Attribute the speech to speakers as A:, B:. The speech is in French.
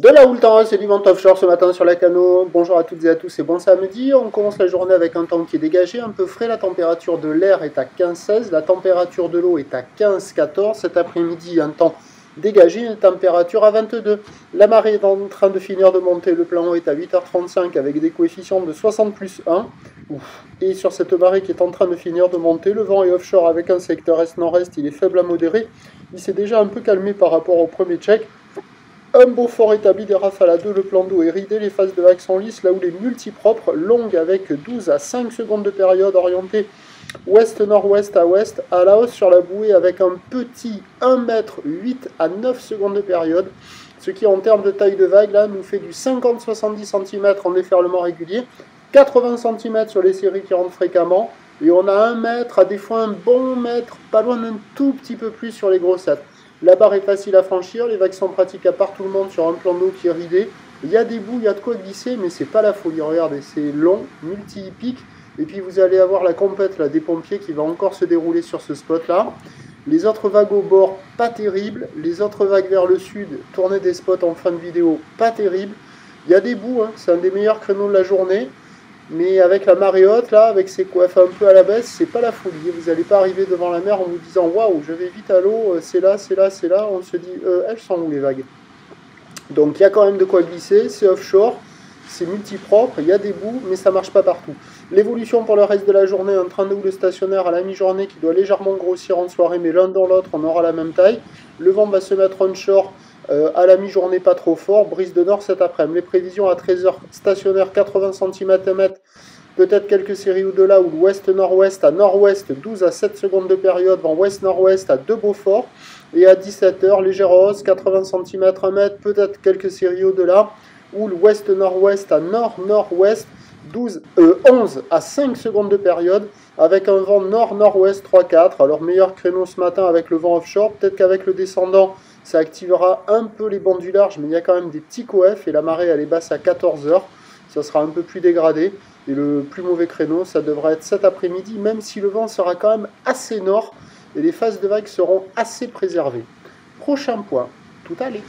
A: De là où le temps, c'est du vent offshore ce matin sur la Cano. Bonjour à toutes et à tous et bon samedi. On commence la journée avec un temps qui est dégagé, un peu frais. La température de l'air est à 15-16, la température de l'eau est à 15-14. Cet après-midi, un temps dégagé, une température à 22. La marée est en train de finir de monter. Le plan haut est à 8h35 avec des coefficients de 60 plus 1. Et sur cette marée qui est en train de finir de monter, le vent est offshore avec un secteur est-nord-est. Il est faible à modéré. Il s'est déjà un peu calmé par rapport au premier check. Un beau fort établi des rafales à 2, le plan d'eau est ridé, les phases de vagues sont lisses, là où les multipropres, longues avec 12 à 5 secondes de période, orientées ouest-nord-ouest à ouest, à la hausse sur la bouée avec un petit 1 mètre 8 à 9 secondes de période, ce qui en termes de taille de vague, là, nous fait du 50-70 cm en déferlement régulier, 80 cm sur les séries qui rentrent fréquemment, et on a 1 mètre, à des fois un bon mètre, pas loin d'un tout petit peu plus sur les grossettes. La barre est facile à franchir, les vagues sont praticables par tout le monde sur un plan d'eau qui est ridé. Il y a des bouts, il y a de quoi glisser, mais c'est pas la folie. Regardez, c'est long, multi-hippique. Et puis vous allez avoir la compète là, des pompiers qui va encore se dérouler sur ce spot-là. Les autres vagues au bord, pas terribles. Les autres vagues vers le sud, tourner des spots en fin de vidéo, pas terribles. Il y a des bouts, hein, c'est un des meilleurs créneaux de la journée. Mais avec la marée haute, là, avec ses coiffes un peu à la baisse, c'est pas la folie. Vous n'allez pas arriver devant la mer en vous disant waouh, je vais vite à l'eau, c'est là, c'est là, c'est là. On se dit, elles sont où les vagues? Donc il y a quand même de quoi glisser, c'est offshore, c'est multipropre, il y a des bouts, mais ça marche pas partout. L'évolution pour le reste de la journée, un train de houle stationnaire à la mi-journée qui doit légèrement grossir en soirée, mais l'un dans l'autre, on aura la même taille. Le vent va se mettre onshore. À la mi-journée, pas trop fort, brise de nord cet après-midi. Les prévisions à 13h, stationnaire 80 cm, peut-être quelques séries au-delà, ou l'ouest-nord-ouest à nord-ouest, 12 à 7 secondes de période, vent ouest-nord-ouest à 2 Beaufort, et à 17h, légère hausse, 80 cm, 1 mètre, peut-être quelques séries au-delà, ou l'ouest-nord-ouest à nord-nord-ouest, 11 à 5 secondes de période, avec un vent nord-nord-ouest 3-4. Alors meilleur créneau ce matin avec le vent offshore, peut-être qu'avec le descendant, ça activera un peu les bancs du large, mais il y a quand même des petits coefs et la marée elle est basse à 14h. Ça sera un peu plus dégradé. Et le plus mauvais créneau, ça devrait être cet après-midi, même si le vent sera quand même assez nord et les phases de vagues seront assez préservées. Prochain point, tout allait.